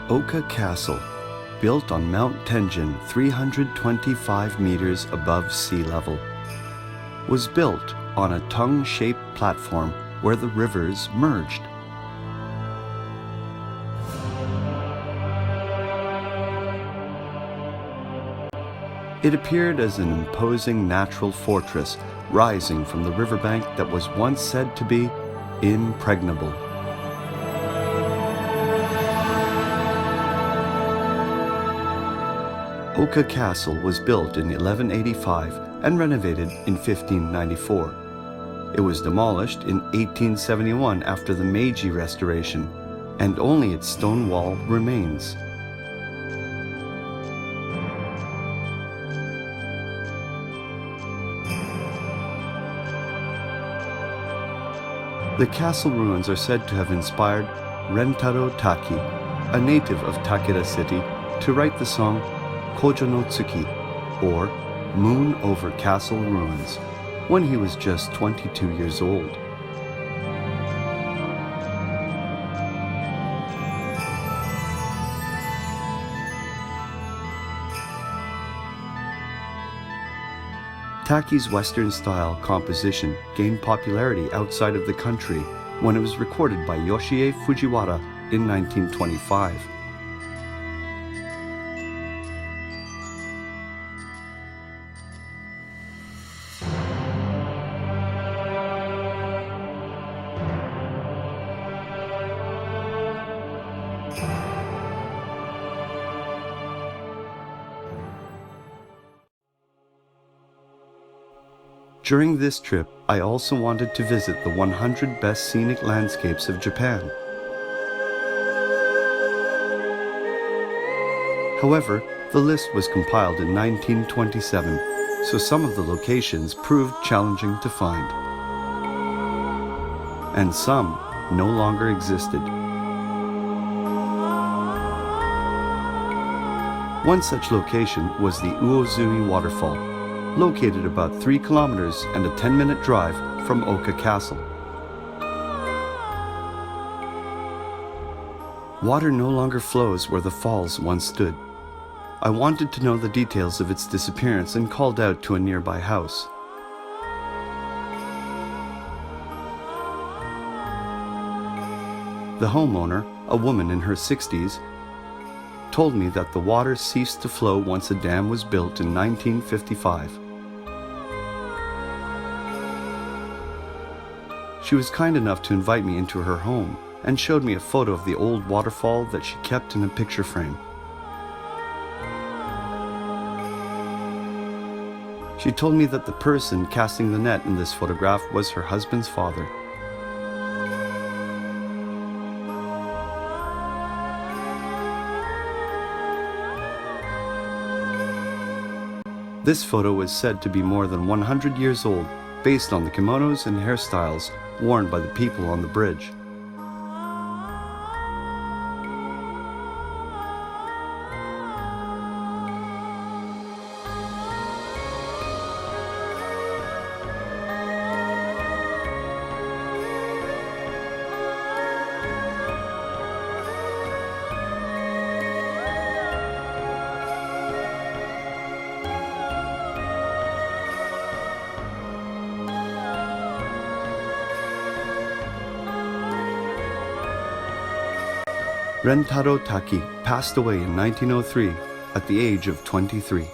Oita Castle, built on Mount Tenjin 325 meters above sea level, was built on a tongue-shaped platform where the rivers merged. It appeared as an imposing natural fortress rising from the riverbank that was once said to be impregnable. Oita Castle was built in 1185 and renovated in 1594. It was demolished in 1871 after the Meiji Restoration, and only its stone wall remains. The castle ruins are said to have inspired Rentaro Taki, a native of Takeda City, to write the song Kojo no Tsuki, or Moon Over Castle Ruins, when he was just 22 years old. Taki's Western-style composition gained popularity outside of the country when it was recorded by Yoshie Fujiwara in 1925. During this trip, I also wanted to visit the 100 best scenic landscapes of Japan. However, the list was compiled in 1927, so some of the locations proved challenging to find. And some no longer existed. One such location was the Uozumi Waterfall, located about 3 kilometers and a 10-minute drive from Oita Castle. Water no longer flows where the falls once stood. I wanted to know the details of its disappearance and called out to a nearby house. The homeowner, a woman in her 60s, told me that the water ceased to flow once a dam was built in 1955. She was kind enough to invite me into her home and showed me a photo of the old waterfall that she kept in a picture frame. She told me that the person casting the net in this photograph was her husband's father. This photo is said to be more than 100 years old, based on the kimonos and hairstyles worn by the people on the bridge. Rentaro Taki passed away in 1903 at the age of 23.